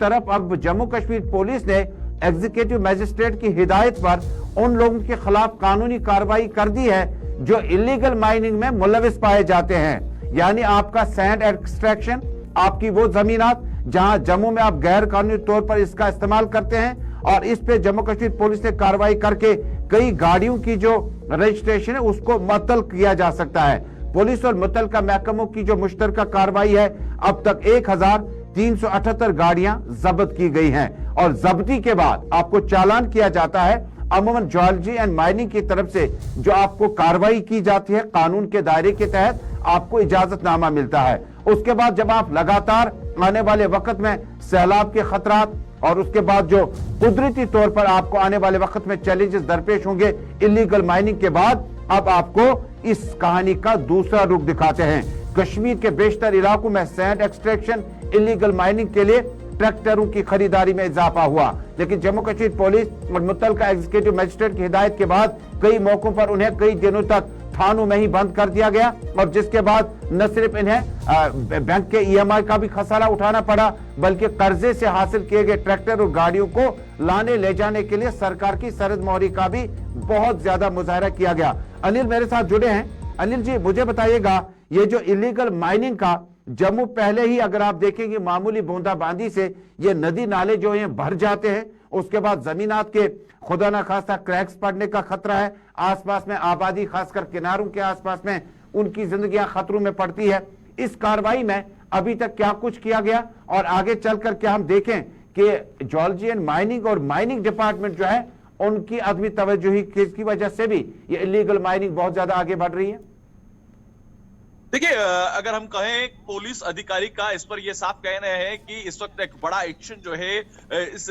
तरफ अब जम्मू कश्मीर पुलिस ने एग्जीक्यूटिव मजिस्ट्रेट की हिदायत पर उन लोगों के खिलाफ कानूनी कार्रवाई कर दी है जो इलीगल माइनिंग में मुलविस पाए जाते हैं। यानी आपका सैंड एक्सट्रैक्शन, आपकी वो जमीनात जहां जम्मू में आप गैर कानूनी तौर पर इसका इस्तेमाल करते हैं, और इस पे जम्मू कश्मीर पुलिस ने कार्रवाई करके कई गाड़ियों की जो रजिस्ट्रेशन है उसको मुअत्तल किया जा सकता है। पुलिस और मुतल्लिका महकमों की जो मुश्तरका कार्रवाई है, अब तक 1378 गाड़ियां जब्त की गई हैं और जब्ती के बाद आपको चालान किया जाता है। अमूमन ज्योलॉजी एंड माइनिंग की तरफ से जो आपको कार्रवाई की जाती है कानून के दायरे के तहत आपको इजाजतनामा मिलता है। उसके बाद जब आप लगातार आने वाले वक्त में सैलाब के खतरात और उसके बाद जो कुदरती तौर पर आपको आने वाले वक्त में चैलेंजेस दरपेश होंगे इलीगल माइनिंग के बाद, अब आपको इस कहानी का दूसरा रुख दिखाते हैं। कश्मीर के बेशतर इलाकों में सैंड एक्सट्रैक्शन, इलीगल माइनिंग के लिए ट्रैक्टरों की खरीदारी में इजाफा हुआ, लेकिन जम्मू कश्मीर पुलिस और मुतल्लिका एग्जीक्यूटिव मजिस्ट्रेट की हिदायत के बाद कई मौकों पर उन्हें कई दिनों तक थानों में ही बंद कर दिया गया, और जिसके बाद न सिर्फ इन्हें बैंक के ईएमआई का भी खसारा उठाना पड़ा, बल्कि कर्जे से हासिल किए गए ट्रैक्टर और गाड़ियों को लाने ले जाने के लिए सरकार की सरद मोहरी का भी बहुत ज्यादा मुजाहरा किया गया। अनिल मेरे साथ जुड़े हैं। अनिल जी, मुझे बताइएगा, ये जो इलीगल माइनिंग का जम्मू पहले ही अगर आप देखेंगे मामूली बूंदाबांदी से ये नदी नाले जो हैं भर जाते हैं, उसके बाद जमीनात के खुदा ना खास्ता क्रैक्स पड़ने का खतरा है, आसपास में आबादी खासकर किनारों के आसपास में उनकी जिंदगियां खतरों में पड़ती है। इस कार्रवाई में अभी तक क्या कुछ किया गया और आगे चलकर क्या हम देखें कि ज्योलॉजी एंड माइनिंग और माइनिंग डिपार्टमेंट जो है उनकी अदमी तवज्जोही की वजह से भी ये इलीगल माइनिंग बहुत ज्यादा आगे बढ़ रही है? देखिए, अगर हम कहें पुलिस अधिकारी का इस पर यह साफ कहना है कि इस वक्त एक बड़ा एक्शन जो है इस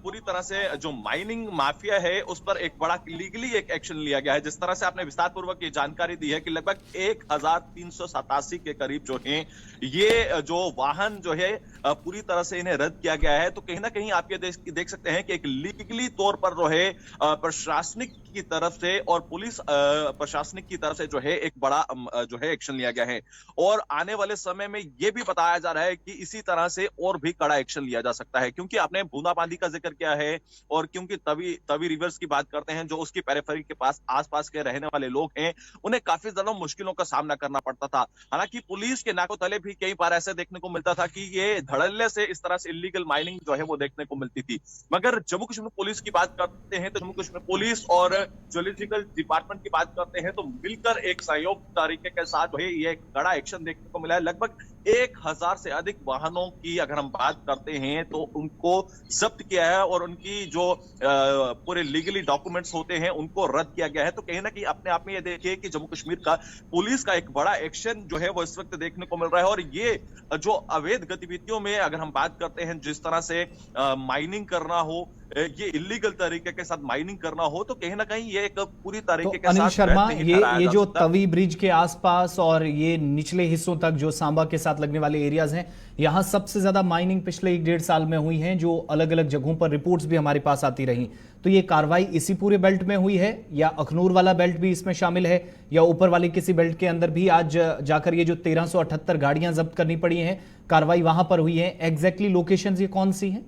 पूरी तरह से जो माइनिंग माफिया है उस पर एक बड़ा लीगली एक एक्शन लिया गया है। जिस तरह से आपने विस्तार पूर्वक ये जानकारी दी है कि लगभग 1387 के करीब जो है ये जो वाहन जो है पूरी तरह से इन्हें रद्द किया गया है। तो कहीं ना कहीं आप ये देख सकते हैं कि एक लीगली तौर पर जो है प्रशासनिक की तरफ से और पुलिस प्रशासनिक की तरफ से जो है एक बड़ा जो है एक्शन लिया गया है, और आने वाले समय में यह भी बताया जा रहा है कि इसी तरह से और भी कड़ा एक्शन लिया जा सकता है। क्योंकि आपने बूंदाबांदी का जिक्र किया है और क्योंकि तवी रिवर्स की बात करते हैं, जो उसकी पेरिफेरी के पास आसपास के रहने वाले लोग हैं उन्हें काफी ज्यादा मुश्किलों का सामना करना पड़ता था। हालांकि पुलिस के नाकों तले भी कई बार ऐसे देखने को मिलता था कि ये धड़ल्ले से इस तरह से इलीगल माइनिंग जो है वो देखने को मिलती थी। मगर जम्मू कश्मीर पुलिस की बात करते हैं तो जम्मू कश्मीर पुलिस और ज्योलॉजिकल डिपार्टमेंट की बात करते हैं तो मिलकर एक संयुक्त तरीके के साथ जो है ये एक बड़ा एक्शन देखने को मिला है। लगभग 1000 से अधिक वाहनों की अगर हम बात करते हैं तो उनको जब्त किया है और उनकी जो पूरे लीगली डॉक्यूमेंट्स होते हैं उनको रद्द किया गया है। तो कहीं ना कहीं अपने आप में ये देखिए कि जम्मू कश्मीर का पुलिस का एक बड़ा एक्शन जो है वो इस वक्त देखने को मिल रहा है। और ये जो अवैध गतिविधियों में अगर हम बात करते हैं, जिस तरह से माइनिंग करना हो, ये इलीगल तरीके के साथ माइनिंग करना हो, तो कहीं ना कहीं ये एक पूरी तरीके के साथ अनिल शर्मा, ये जो तवी ब्रिज के आसपास और ये निचले हिस्सों तक जो सांबा के साथ लगने वाले एरियाज हैं, यहां सबसे ज्यादा माइनिंग पिछले 1-1.5 साल में हुई है, जो अलग अलग जगहों पर रिपोर्ट्स भी हमारे पास आती रही। तो ये कार्रवाई इसी पूरे बेल्ट में हुई है या अखनूर वाला बेल्ट भी इसमें शामिल है, या ऊपर वाले किसी बेल्ट के अंदर भी आज जाकर ये जो 1378 गाड़ियां जब्त करनी पड़ी हैं, कार्रवाई वहां पर हुई है? एग्जैक्टली लोकेशंस ये कौन सी हैं?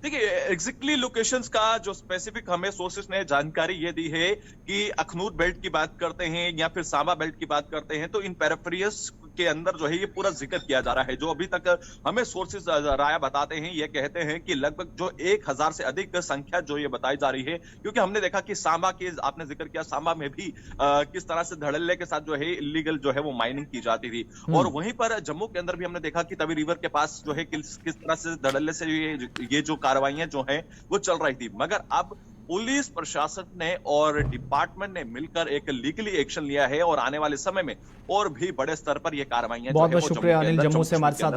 देखिए, एग्जैक्टली लोकेशंस का जो स्पेसिफिक हमें सोर्सेस ने जानकारी ये दी है कि अखनूर बेल्ट की बात करते हैं या फिर सांबा बेल्ट की बात करते हैं तो इन पेरिफेरियस के अंदर जो है ये पूरा जिक्र किया जा रहा है। जो अभी तक हमें सोर्सेस राय बताते हैं, ये कहते हैं कि लगभग जो 1000 से अधिक संख्या जो ये बताई जा रही है, क्योंकि हमने देखा कि सांबा की आपने जिक्र किया, सांबा में भी किस तरह से धड़ल्ले के साथ जो है इलीगल जो है वो माइनिंग की जाती थी। और वहीं पर जम्मू के अंदर भी हमने देखा कि तवी रिवर के पास जो है किस तरह से धड़ल्ले से ये जो कार्रवाइयां जो है वो चल रही थी। मगर अब पुलिस प्रशासन ने और डिपार्टमेंट ने मिलकर एक लीगली एक्शन लिया है और आने वाले समय में और भी बड़े स्तर पर ये कार्रवाइयां बहुत बहुत शुक्रिया अनिल, जम्मू से हमारे साथ